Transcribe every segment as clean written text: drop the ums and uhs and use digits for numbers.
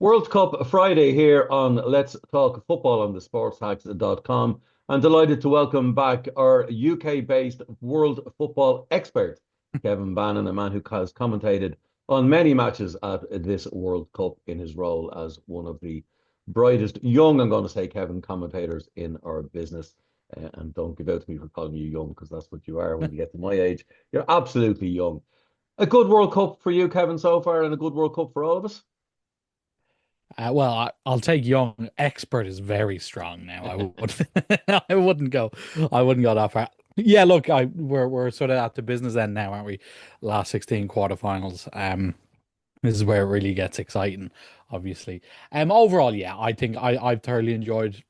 World Cup Friday here on Let's Talk Football on the sportshacks.com. I'm delighted to welcome back our UK-based world football expert, Kevin Bannon, a man who has commentated on many matches at this World Cup in his role as one of the brightest young, I'm going to say, Kevin, commentators in our business. And don't give out to me for calling you young, because that's what you are when you get to my age. You're absolutely young. A good World Cup for you, Kevin, so far, and a good World Cup for all of us. I'll take young. Expert is very strong now. I would, I wouldn't go, I wouldn't go that far. Yeah, look, we're sort of at the business end now, aren't we? Last 16 quarterfinals. This is where it really gets exciting, obviously. Overall, yeah, I think I've thoroughly enjoyed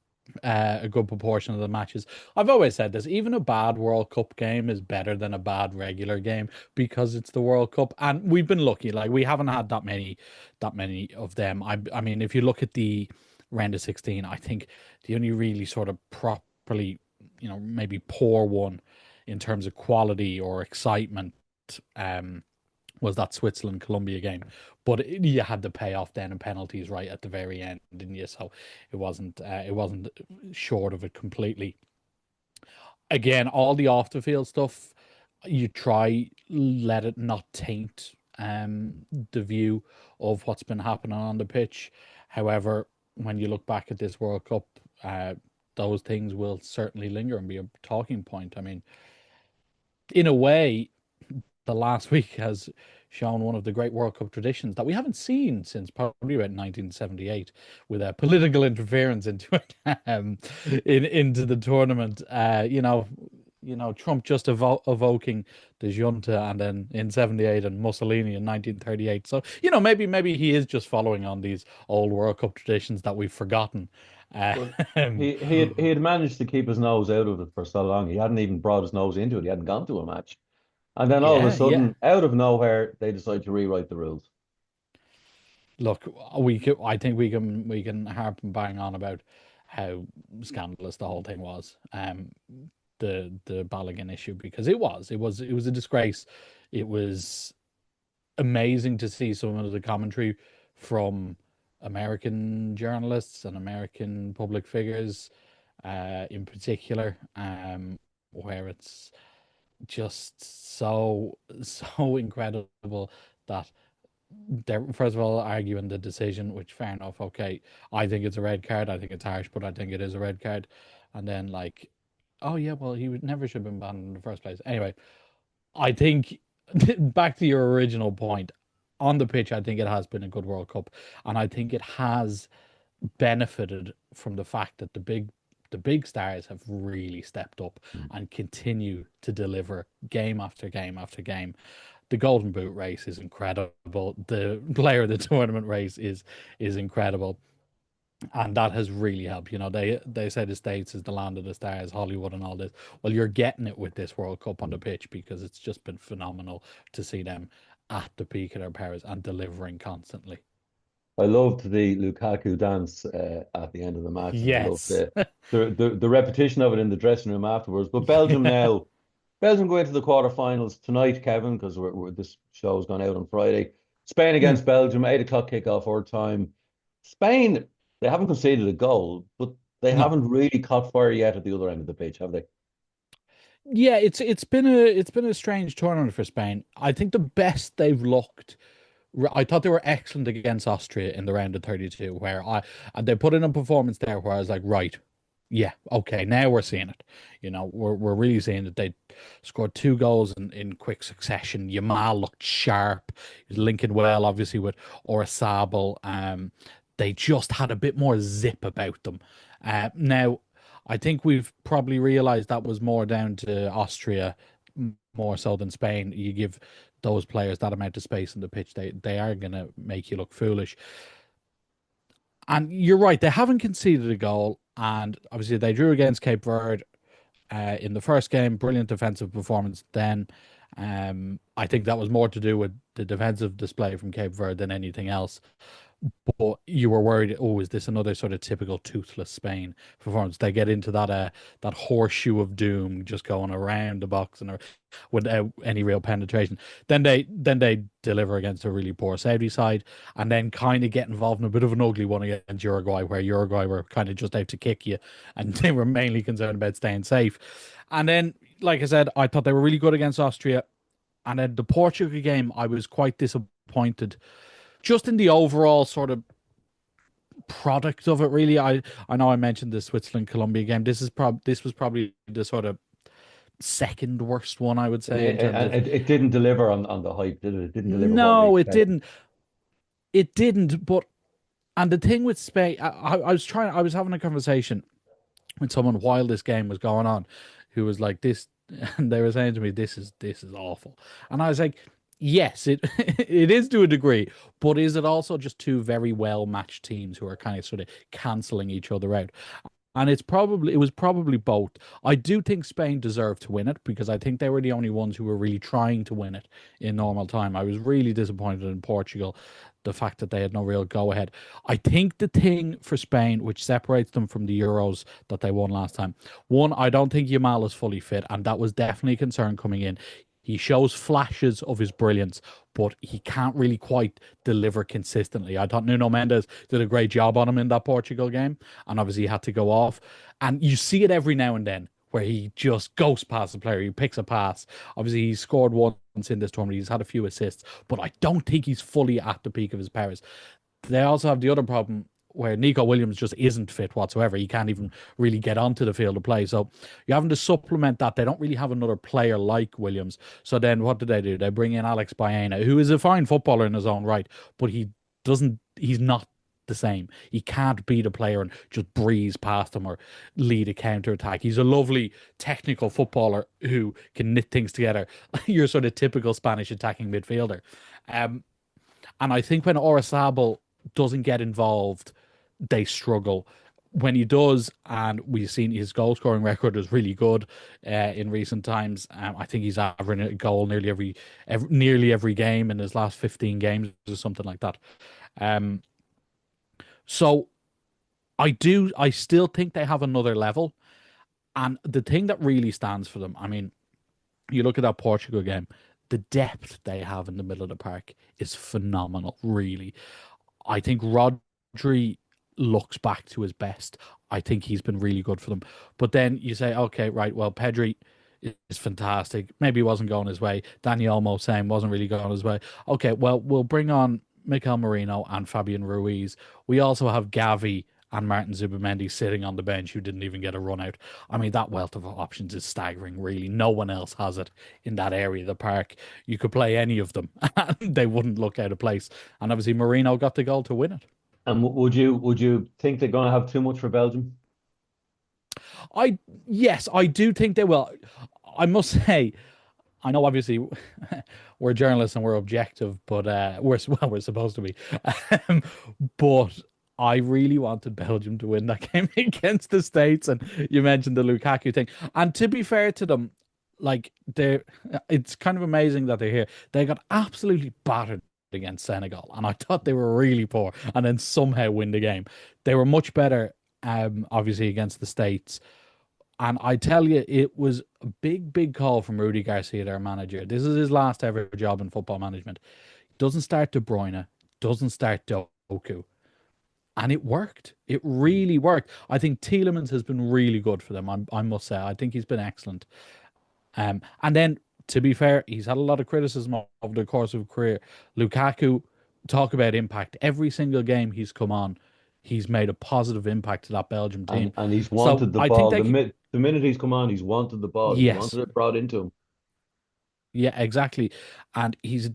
a good proportion of the matches. I've always said this, even a bad World Cup game is better than a bad regular game because it's the World Cup. And we've been lucky, like we haven't had that many of them. I mean, if you look at the round of 16, I think the only really sort of properly, maybe poor one in terms of quality or excitement, um, was that Switzerland Colombia game, but you had the payoff then and penalties right at the very end, didn't you? So it wasn't short of it completely. Again, all the off the field stuff, you try let it not taint the view of what's been happening on the pitch. However, when you look back at this World Cup, those things will certainly linger and be a talking point. I mean, in a way, the last week has shown one of the great World Cup traditions that we haven't seen since probably about 1978, with a political interference into it, into the tournament. Trump just evoking the junta, and then in '78 and Mussolini in 1938. So maybe he is just following on these old World Cup traditions that we've forgotten. Well, Um, he had managed to keep his nose out of it for so long. He hadn't even brought his nose into it. He hadn't gone to a match. And then all of a yeah, yeah. sudden, out of nowhere, they decide to rewrite the rules. Look, I think we can harp and bang on about how scandalous the whole thing was. The Balogun issue, because it was a disgrace. It was amazing to see some of the commentary from American journalists and American public figures, in particular, where it's just so incredible that they're first of all arguing the decision, which fair enough, okay. I think it's a red card. I think it's harsh, but I think it is a red card. And then like, oh yeah, well he would never should have been banned in the first place. Anyway, I think back to your original point, on the pitch, I think it has been a good World Cup, and I think it has benefited from the fact that the big stars have really stepped up and continue to deliver game after game after game. The Golden Boot race is incredible. The player of the tournament race is incredible. And that has really helped. They say the States is the land of the stars, Hollywood and all this. Well, you're getting it with this World Cup on the pitch, because it's just been phenomenal to see them at the peak of their powers and delivering constantly. I loved the Lukaku dance at the end of the match, and I loved Yes. the repetition of it in the dressing room afterwards. But Belgium now, Belgium go into the quarterfinals tonight, Kevin, because this show's gone out on Friday. Spain Mm. against Belgium, 8 o'clock kickoff our time. Spain, they haven't conceded a goal, but they No. haven't really caught fire yet at the other end of the pitch, have they? Yeah, it's been a strange tournament for Spain. I think the best they've looked. I thought they were excellent against Austria in the round of 32, and they put in a performance there where I was like, right, yeah, okay, now we're seeing it. We're really seeing that they scored two goals in quick succession. Yamal looked sharp. He was linking well, obviously, with Orazabal. They just had a bit more zip about them. Now, I think we've probably realized that was more down to Austria more so than Spain. You give those players that amount of space in the pitch, they are going to make you look foolish. And you're right, they haven't conceded a goal. And obviously, they drew against Cape Verde in the first game. Brilliant defensive performance then. I think that was more to do with the defensive display from Cape Verde than anything else. But you were worried, oh, is this another sort of typical toothless Spain performance? They get into that horseshoe of doom, just going around the box and without any real penetration. Then they deliver against a really poor Saudi side, and then kind of get involved in a bit of an ugly one against Uruguay, where Uruguay were kind of just out to kick you, and they were mainly concerned about staying safe. And then, like I said, I thought they were really good against Austria, and then the Portugal game, I was quite disappointed just in the overall sort of product of it. Really, I know I mentioned the Switzerland Colombia game. This was probably the sort of second worst one, I would say, in terms of. It didn't deliver on the hype, did it? It didn't deliver what we No, it expected. didn't. It didn't. But and the thing with Spain, I was having a conversation with someone while this game was going on, who was like this, and they were saying to me, "This is awful," and I was like, "Yes, it it is to a degree, but is it also just two very well matched teams who are kind of sort of canceling each other out?" And it was probably both. I do think Spain deserved to win it because I think they were the only ones who were really trying to win it in normal time. I was really disappointed in Portugal, the fact that they had no real go ahead. I think the thing for Spain, which separates them from the Euros that they won last time, one, I don't think Yamal is fully fit, and that was definitely a concern coming in. He shows flashes of his brilliance, but he can't really quite deliver consistently. I thought Nuno Mendes did a great job on him in that Portugal game, and obviously he had to go off. And you see it every now and then where he just goes past the player, he picks a pass. Obviously, he scored once in this tournament, he's had a few assists, but I don't think he's fully at the peak of his powers. They also have the other problem where Nico Williams just isn't fit whatsoever. He can't even really get onto the field of play. So you're having to supplement that. They don't really have another player like Williams. So then what do? They bring in Alex Baena, who is a fine footballer in his own right, but he's not the same. He can't beat a player and just breeze past him or lead a counter attack. He's a lovely technical footballer who can knit things together. Your sort of typical Spanish attacking midfielder. Um, and I think when Orazabal doesn't get involved, they struggle. When he does, and we've seen his goal scoring record is really good in recent times. I think he's averaging a goal nearly every game in his last 15 games or something like that. Um, so I still think they have another level. And the thing that really stands for them, I mean, you look at that Portugal game, the depth they have in the middle of the park is phenomenal, really. I think Rodri looks back to his best. I think he's been really good for them. But then you say, okay, right, well, Pedri is fantastic. Maybe he wasn't going his way. Dani Olmo, same, wasn't really going his way. Okay, well, we'll bring on Mikel Merino and Fabian Ruiz. We also have Gavi and Martin Zubimendi sitting on the bench who didn't even get a run out. I mean, that wealth of options is staggering, really. No one else has it in that area of the park. You could play any of them, and they wouldn't look out of place. And obviously, Marino got the goal to win it. And would you think they're going to have too much for Belgium? I Yes, I do think they will. I must say, I know obviously we're journalists and we're objective, but we're supposed to be. Um, but I really wanted Belgium to win that game against the States, and you mentioned the Lukaku thing. And to be fair to them, like it's kind of amazing that they're here. They got absolutely battered against Senegal, and I thought they were really poor, and then somehow win the game. They were much better, obviously against the States. And I tell you, it was a big, big call from Rudy Garcia, their manager. This is his last ever job in football management. Doesn't start De Bruyne, doesn't start Doku. And it worked. It really worked. I think Tielemans has been really good for them, I must say. I think he's been excellent. And then, to be fair, he's had a lot of criticism over the course of his career. Lukaku, talk about impact. Every single game he's come on, he's made a positive impact to that Belgium team. And he's So wanted the I think ball. they could, The minute he's come on, he's wanted the ball. He's yes, wanted it brought into him. yeah, exactly. And he's a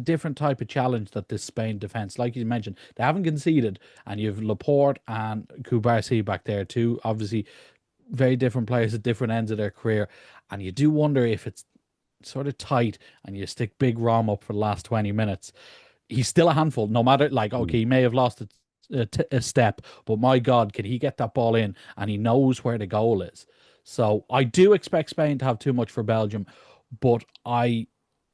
different type of challenge that this Spain defense, like you mentioned, they haven't conceded, and you've Laporte and Kubarsi back there too. Obviously, very different players at different ends of their career, and you do wonder if it's sort of tight, and you stick Big Rom up for the last 20 minutes. He's still a handful, no matter like Mm. okay, he may have lost a step, but my God, can he get that ball in? And he knows where the goal is. So I do expect Spain to have too much for Belgium, but I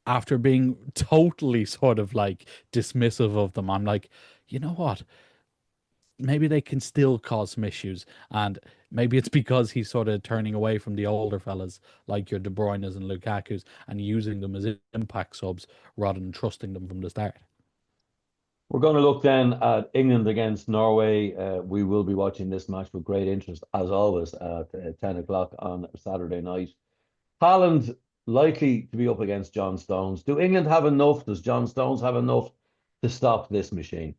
after being totally sort of like dismissive of them, I'm like, you know what? Maybe they can still cause some issues. And maybe it's because he's sort of turning away from the older fellas like your De Bruyne's and Lukaku's and using them as impact subs rather than trusting them from the start. We're going to look then at England against Norway. We will be watching this match with great interest, as always, at 10 o'clock on Saturday night. Haaland likely to be up against John Stones. Do England have enough? Does John Stones have enough to stop this machine?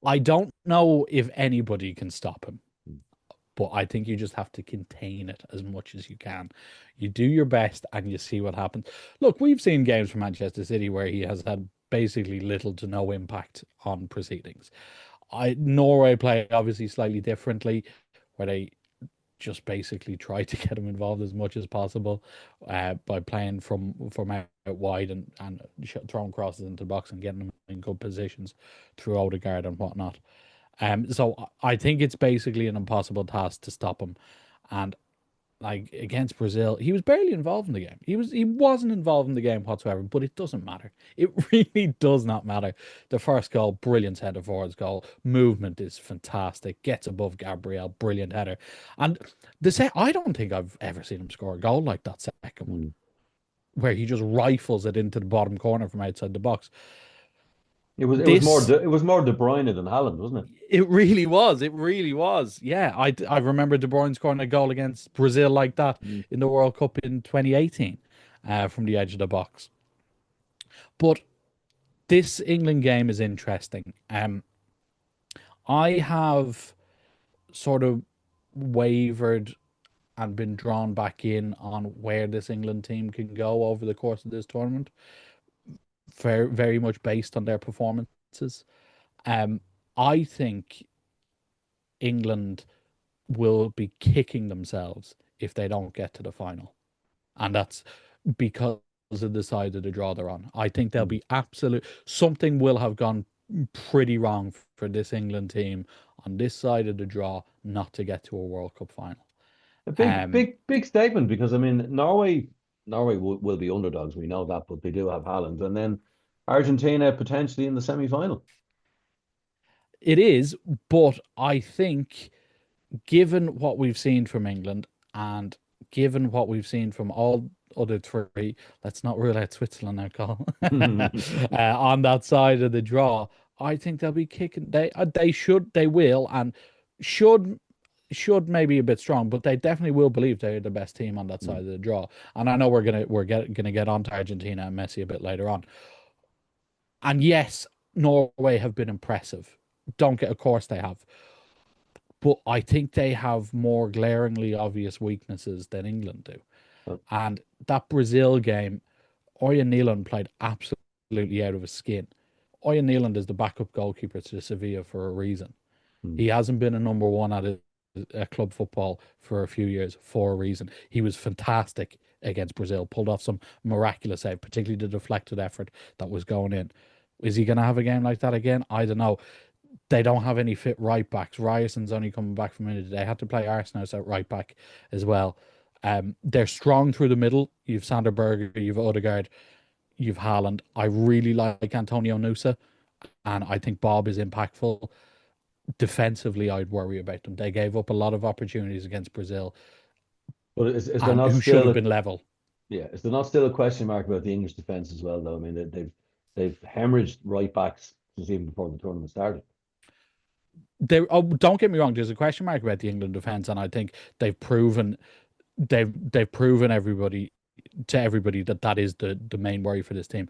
I don't know if anybody can stop him, but I think you just have to contain it as much as you can. You do your best and you see what happens. Look, we've seen games from Manchester City where he has had basically little to no impact on proceedings. Norway play obviously slightly differently, where they just basically try to get him involved as much as possible by playing from out wide and throwing crosses into the box and getting them in good positions through Odegaard and whatnot. So I think it's basically an impossible task to stop him. And like against Brazil, he was barely involved in the game. He wasn't involved in the game whatsoever, but it doesn't matter. It really does not matter. The first goal, brilliant centre forwards goal. Movement is fantastic. Gets above Gabriel, brilliant header. And I don't think I've ever seen him score a goal like that second one, where he just rifles it into the bottom corner from outside the box. It was more De Bruyne than Haaland, wasn't it? It really was. It really was. Yeah, I remember De Bruyne scoring a goal against Brazil like that in the World Cup in 2018 from the edge of the box. But this England game is interesting. I have sort of wavered and been drawn back in on where this England team can go over the course of this tournament, very, very much based on their performances. I think England will be kicking themselves if they don't get to the final. And that's because of the side of the draw they're on. I think they'll be something will have gone pretty wrong for this England team on this side of the draw not to get to a World Cup final. A big statement, because I mean Norway will be underdogs. We know that, but they do have Haaland, and then Argentina potentially in the semi-final. It is, but I think given what we've seen from England and given what we've seen from all other three, let's not rule out Switzerland now, Carl. On that side of the draw, I think they'll be kicking. They will, and should maybe a bit strong, but they definitely will believe they're the best team on that side of the draw. And I know we're gonna get on to Argentina and Messi a bit later on. And yes, Norway have been impressive. Of course they have. But I think they have more glaringly obvious weaknesses than England do. Oh. And that Brazil game, Oyen Neeland played absolutely out of his skin. Oyen Neeland is the backup goalkeeper to Sevilla for a reason. He hasn't been a number one at a club football for a few years for a reason. He was fantastic against Brazil, pulled off some miraculous save, particularly the deflected effort that was going in. Is he going to have a game like that again? I don't know. They don't have any fit right backs. Ryerson's only coming back from injury. They had to play Arsenal at right back as well. They're strong through the middle. You've Sander Berge, you've Odegaard, you've Haaland. I really like Antonio Nusa, and I think Bob is impactful. Defensively, I'd worry about them. They gave up a lot of opportunities against Brazil, But is there not who should have been level. Yeah, is there not still a question mark about the English defence as well, though? I mean, they've hemorrhaged right backs since even before the tournament started. Don't get me wrong. There's a question mark about the England defence, and I think they've proven everybody that is the main worry for this team.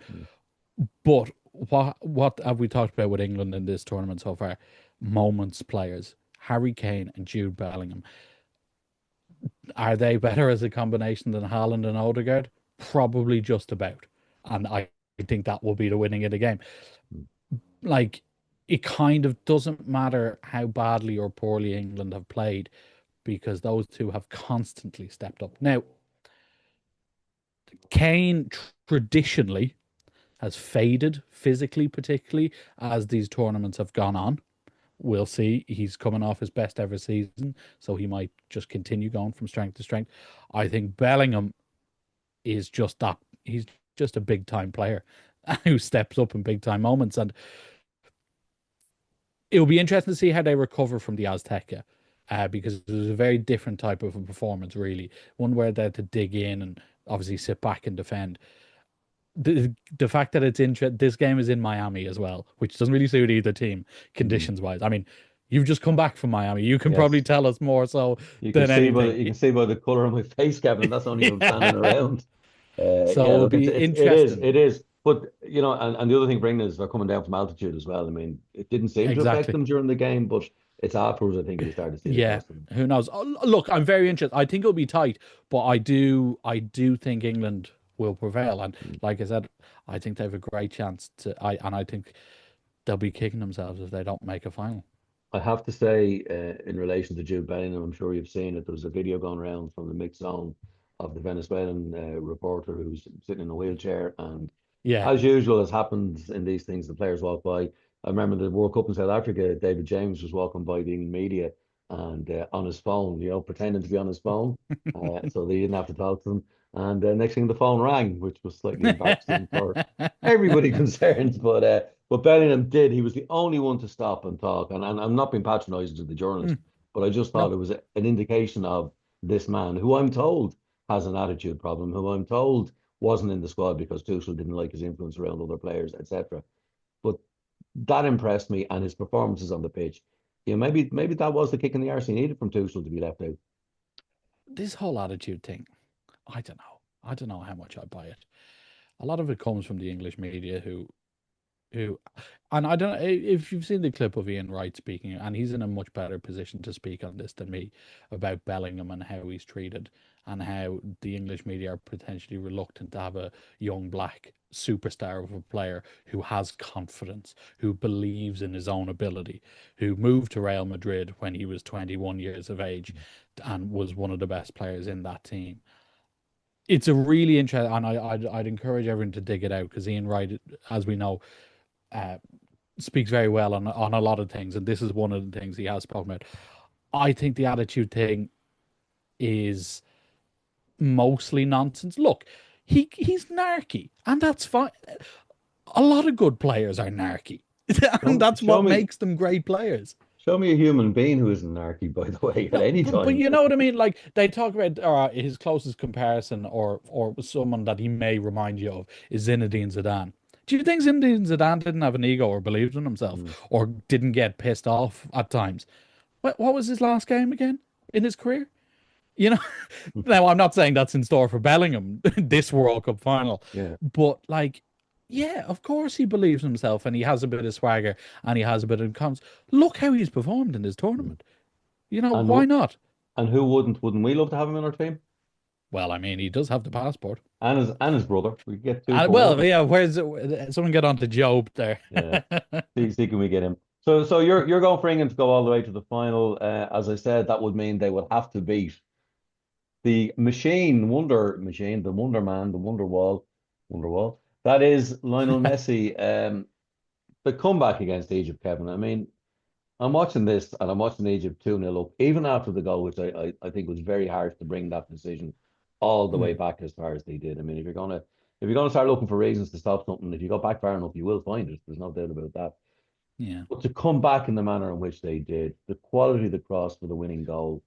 But what have we talked about with England in this tournament so far? Moments players, Harry Kane and Jude Bellingham. Are they better as a combination than Haaland and Odegaard? Probably just about. And I think that will be the winning of the game. Like, it kind of doesn't matter how badly or poorly England have played, because those two have constantly stepped up. Now, Kane traditionally has faded physically, particularly as these tournaments have gone on. We'll see. He's coming off his best ever season, so he might just continue going from strength to strength. I think Bellingham is just that he's just a big time player who steps up in big time moments, and it'll be interesting to see how they recover from the Azteca, because it was a very different type of a performance, really. One where they had to dig in and obviously sit back and defend. The fact that this game is in Miami as well, which doesn't really suit either team conditions wise. I mean, you've just come back from Miami. You can probably Yes. tell us more so You can than see by anything. you can see by the color of my face, Kevin. That's only from standing Yeah. around. So Yeah, it'll look, be it interesting. is. But and the other thing, bringing is they're coming down from altitude as well. I mean, it didn't seem to affect Exactly. them during the game, but it's afterwards I think you start to see the Yeah. cost of them. Who knows? Oh, look, I'm very interested. I think it'll be tight, but I do think England will prevail. And Mm. like I said, I think they have a great chance I think they'll be kicking themselves if they don't make a final. I have to say, in relation to Jude Bellingham, I'm sure you've seen it. There was a video going around from the mixed zone of the Venezuelan reporter who's sitting in a wheelchair, and Yeah. as usual, as happens in these things, the players walk by. I remember the World Cup in South Africa, David James was walking by the England media and on his phone, pretending to be on his phone, so they didn't have to talk to him. And next thing, the phone rang, which was slightly embarrassing for everybody concerned. But Bellingham did. He was the only one to stop and talk. And I'm not being patronising to the journalist, but I just thought No. it was an indication of this man, who I'm told has an attitude problem, who I'm told wasn't in the squad because Tuchel didn't like his influence around other players, etc. But that impressed me, and his performances on the pitch. Maybe that was the kick in the arse he needed from Tuchel to be left out. This whole attitude thing, I don't know. I don't know how much I buy it. A lot of it comes from the English media who and I don't know if you've seen the clip of Ian Wright speaking, and he's in a much better position to speak on this than me about Bellingham and how he's treated and how the English media are potentially reluctant to have a young black superstar of a player who has confidence, who believes in his own ability, who moved to Real Madrid when he was 21 years of age and was one of the best players in that team. It's a really interesting, and I'd encourage everyone to dig it out because Ian Wright, as we know, uh, speaks very well on a lot of things, and this is one of the things he has spoken about. I think the attitude thing is mostly nonsense. Look, he's narky, and that's fine. A lot of good players are narky, and Show, that's show what me makes them great players. show me a human being who isn't narky, by the way, at No, any but time. you know what I mean? Like they talk about his closest comparison or someone that he may remind you of is Zinedine Zidane. Do you think Zinedine Zidane didn't have an ego or believed in himself Mm. or didn't get pissed off at times? What was his last game again in his career? You know, now I'm not saying that's in store for Bellingham this World Cup final, Yeah, but like, yeah, of course he believes in himself and he has a bit of swagger and he has a bit of confidence. Look how he's performed in this mm. tournament. You know, and why who not? and who wouldn't? Wouldn't we love to have him in our team? Well, I mean, he does have the passport. And his brother. We could get two for Well, one. yeah, where's someone get on to Job there? Yeah. See, can we get him? So you're going for England to go all the way to the final. As I said, that would mean they would have to beat the machine, the Wonder Man, the Wonder Wall. That is Lionel Messi. The comeback against Egypt, Kevin. I mean, I'm watching this and I'm watching Egypt 2-0 up, even after the goal, which I think was very hard to bring that decision all the way Mm, back as far as they did. I mean, if you're gonna start looking for reasons to stop something, if you go back far enough, you will find it. There's no doubt about that. yeah, But to come back in the manner in which they did, the quality of the cross for the winning goal,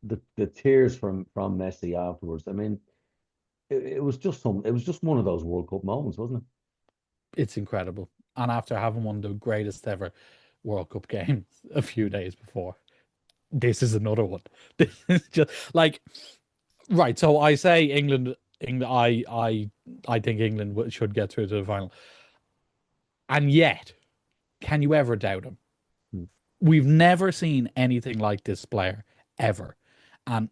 the tears from Messi afterwards. I mean, it was just one of those World Cup moments, wasn't it? it's incredible. And after having won the greatest ever World Cup game a few days before, this is another one. This is just like right. So I say England. England. I think England should get through to the final. And yet, can you ever doubt him? Hmm. We've never seen anything like this player ever, and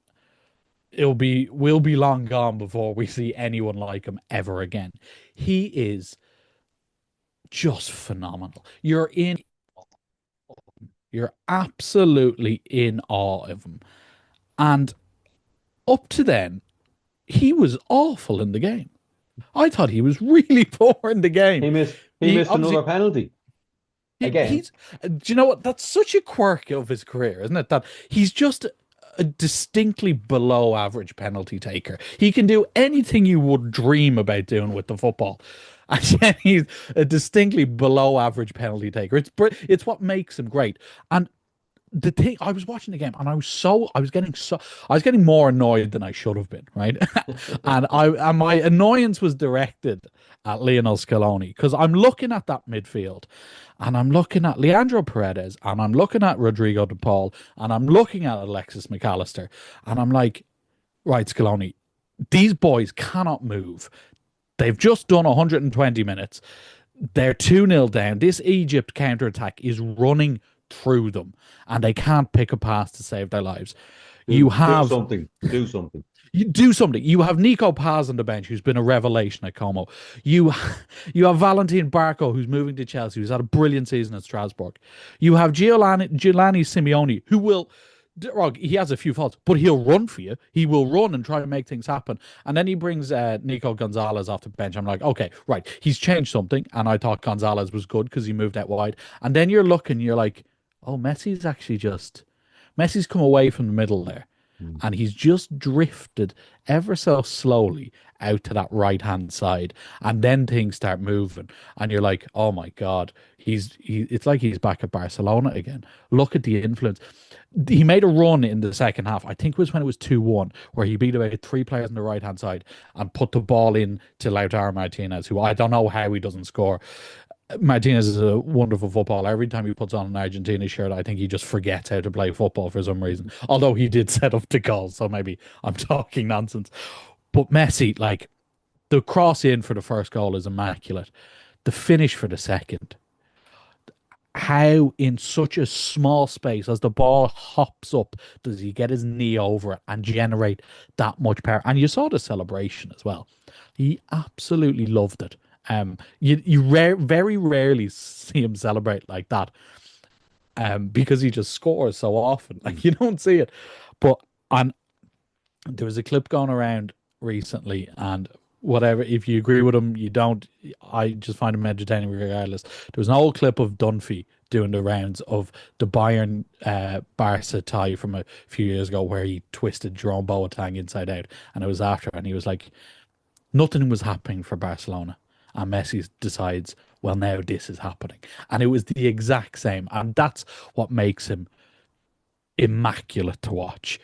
we'll be long gone before we see anyone like him ever again. He is just phenomenal. You're absolutely in awe of him. And up to then, he was awful in the game. I thought he was really poor in the game. He He missed another obviously penalty again. he's do you know what? That's such a quirk of his career, isn't it? That he's just a distinctly below average penalty taker. He can do anything you would dream about doing with the football. And yet he's a distinctly below average penalty taker. It's what makes him great. And the thing, I was watching the game and I was getting more annoyed than I should have been, right? And my annoyance was directed at Lionel Scaloni because I'm looking at that midfield and I'm looking at Leandro Paredes and I'm looking at Rodrigo De Paul and I'm looking at Alexis McAllister and I'm like, right, Scaloni, these boys cannot move. They've just done 120 minutes. They're 2-0 down. This Egypt counterattack is running through them and they can't pick a pass to save their lives. Do something. Do something. You do something. You have Nico Paz on the bench, who's been a revelation at Como. You have Valentin Barco, who's moving to Chelsea, who's had a brilliant season at Strasbourg. You have Giuliani Simeone, who will, he has a few faults, but he'll run for you. He will run and try to make things happen. And then he brings Nico Gonzalez off the bench. I'm like, okay, right. He's changed something. And I thought Gonzalez was good because he moved out wide. And then you're like, oh, Messi's come away from the middle there. And he's just drifted ever so slowly out to that right-hand side. And then things start moving. And you're like, oh my God, it's like he's back at Barcelona again. Look at the influence. He made a run in the second half. I think it was when it was 2-1, where he beat about 3 players on the right-hand side and put the ball in to Lautaro Martinez, who I don't know how he doesn't score. Martinez is a wonderful footballer. Every time he puts on an Argentina shirt, I think he just forgets how to play football for some reason. Although he did set up the goal, so maybe I'm talking nonsense. But Messi, like, the cross in for the first goal is immaculate. The finish for the second. How in such a small space, as the ball hops up, does he get his knee over it and generate that much power? And you saw the celebration as well. He absolutely loved it. Very rarely see him celebrate like that, because he just scores so often. Like, you don't see it. But there was a clip going around recently, and whatever, if you agree with him, you don't. I just find him entertaining regardless. There was an old clip of Dunphy doing the rounds of the Bayern Barca tie from a few years ago, where he twisted Jerome Boateng inside out, and it was after, and he was like, nothing was happening for Barcelona. And Messi decides, well, now this is happening. And it was the exact same. And that's what makes him immaculate to watch.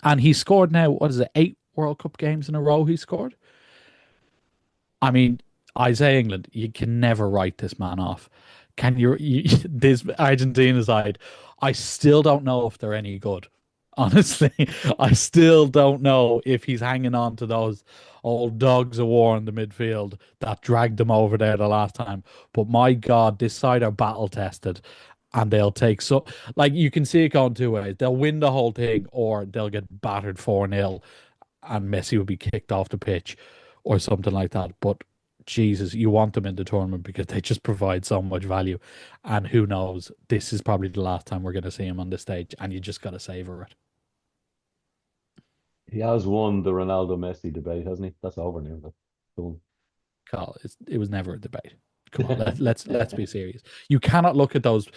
And he scored now, what is it, 8 World Cup games in a row he scored? I mean, Isaiah England, you can never write this man off. This Argentina side, I still don't know if they're any good. Honestly, I still don't know if he's hanging on to those old dogs of war in the midfield that dragged them over there the last time. But my God, this side are battle tested, and they'll take like, you can see it going 2 ways. They'll win the whole thing, or they'll get battered 4-0 and Messi will be kicked off the pitch or something like that. But Jesus, you want them in the tournament because they just provide so much value. And who knows, this is probably the last time we're going to see him on the stage, and you just got to savor it. He has won the Ronaldo Messi debate, hasn't he? That's over now. That's done. Carl, it was never a debate. Come on, let's be serious. You cannot look at those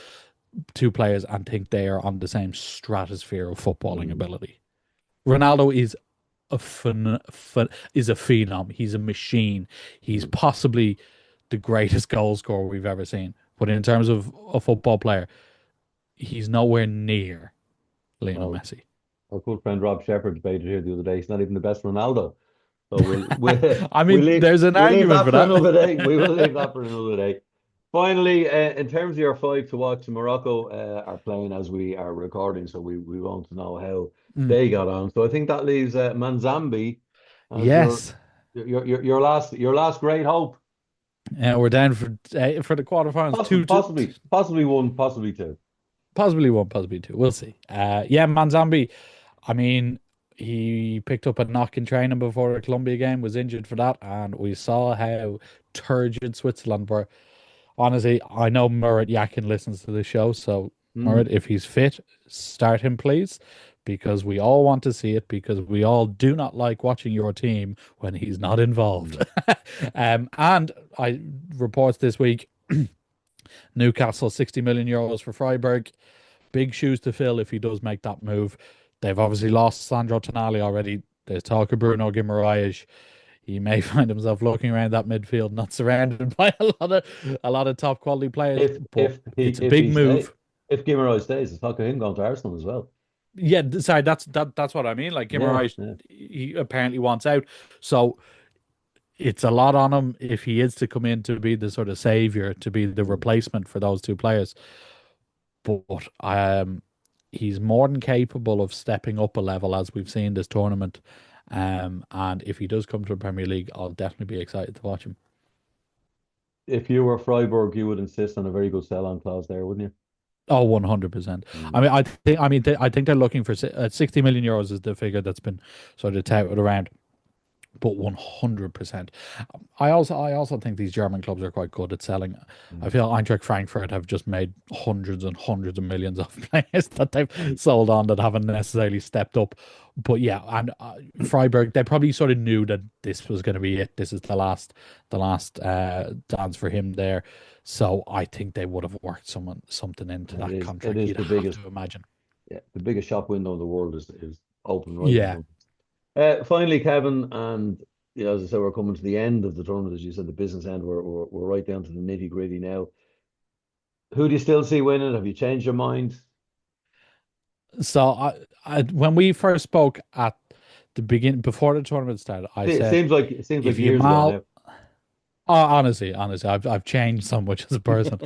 2 players and think they are on the same stratosphere of footballing ability. Ronaldo is a phenom. He's a machine. He's possibly the greatest goal scorer we've ever seen. But in terms of a football player, he's nowhere near Lionel Messi. Our good friend Rob Shepherd debated here the other day. He's not even the best Ronaldo. So I mean, there's an argument for that. Another day. We will leave that for another day. Finally, in terms of your 5 to watch, Morocco are playing as we are recording, so we won't know how they got on. So I think that leaves Manzambi. Yes, your last great hope. Yeah, we're down for the quarterfinals. Possibly 1, possibly 2. Possibly 1, possibly 2. We'll see. Yeah, Manzambi. I mean, he picked up a knock in training before the Colombia game, was injured for that, and we saw how turgid Switzerland were. Honestly, I know Murat Yakin listens to the show, so Murat, if he's fit, start him, please, because we all want to see it, because we all do not like watching your team when he's not involved. And I reports this week, Newcastle, 60 million euros for Freiburg. big shoes to fill if he does make that move. They've obviously lost Sandro Tonali already. There's talk of Bruno Guimaraes. He may find himself looking around that midfield, not surrounded by a lot of top quality players. If But it's a if big he stay move. if Guimaraes stays, it's talk of him going to Arsenal as well. Yeah, sorry, that's what I mean. Like Yeah, Guimaraes, yeah. he apparently wants out, so it's a lot on him if he is to come in to be the sort of savior, to be the Mm. replacement for those two players. But he's more than capable of stepping up a level as we've seen this tournament. And if he does come to the Premier League, I'll definitely be excited to watch him. If you were Freiburg, you would insist on a very good sell-on clause there, wouldn't Oh, 100%. you? I Mm. mean, I think they're looking for 60 million euros is the figure that's been sort of touted around. But 100%. I also think these German clubs are quite good at selling. I Mm. feel Eintracht Frankfurt have just made hundreds and hundreds of millions of players that they've sold on that haven't necessarily stepped up. But yeah, and Freiburg, they probably sort of knew that this was going to be it. This is the last dance for him there. So I think they would have worked something into It that is it contract. is You'd the have biggest to imagine. yeah, the biggest shop window in the world is open right Yeah. now. Finally, Kevin, and as I said, we're coming to the end of the tournament, as you said, the business end. We're right down to the nitty gritty now. Who do you still see winning? Have you changed your mind? So when we first spoke at the beginning before the tournament started, I It said seems like if years ago now. Yamal, oh, honestly, I've changed so much as a person.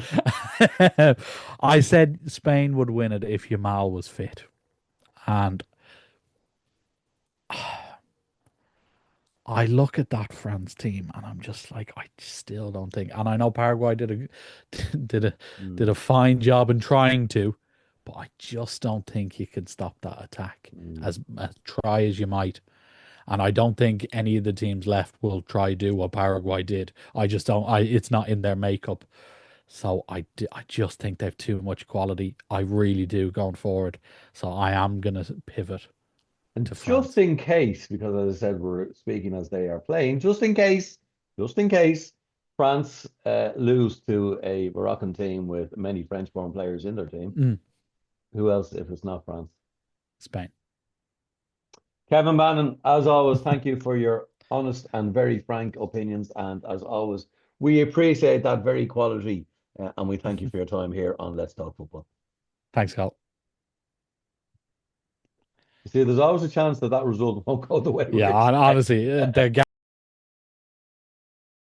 I said Spain would win it if Yamal was fit, and I look at that France team and I'm just like, I still don't think. And I know Paraguay did a did a Mm, did a fine job in trying to, but I just don't think you can stop that attack mm. as try as you might. And I don't think any of the teams left will try do what Paraguay did. I just don't. It's not in their makeup. So I just think they've too much quality. I really do going forward. So I am gonna pivot And to just France. in case, because as I said, we're speaking as they are playing, just in case France lose to a Moroccan team with many French-born players in their team, Mm, who else if it's not France? Spain. Kevin Bannon, as always, thank you for your honest and very frank opinions. And as always, we appreciate that very quality. And we thank you for your time here on Let's Talk Football. Thanks, Carl. You see, there's always a chance that that result won't go the way we Yeah, expect. honestly, the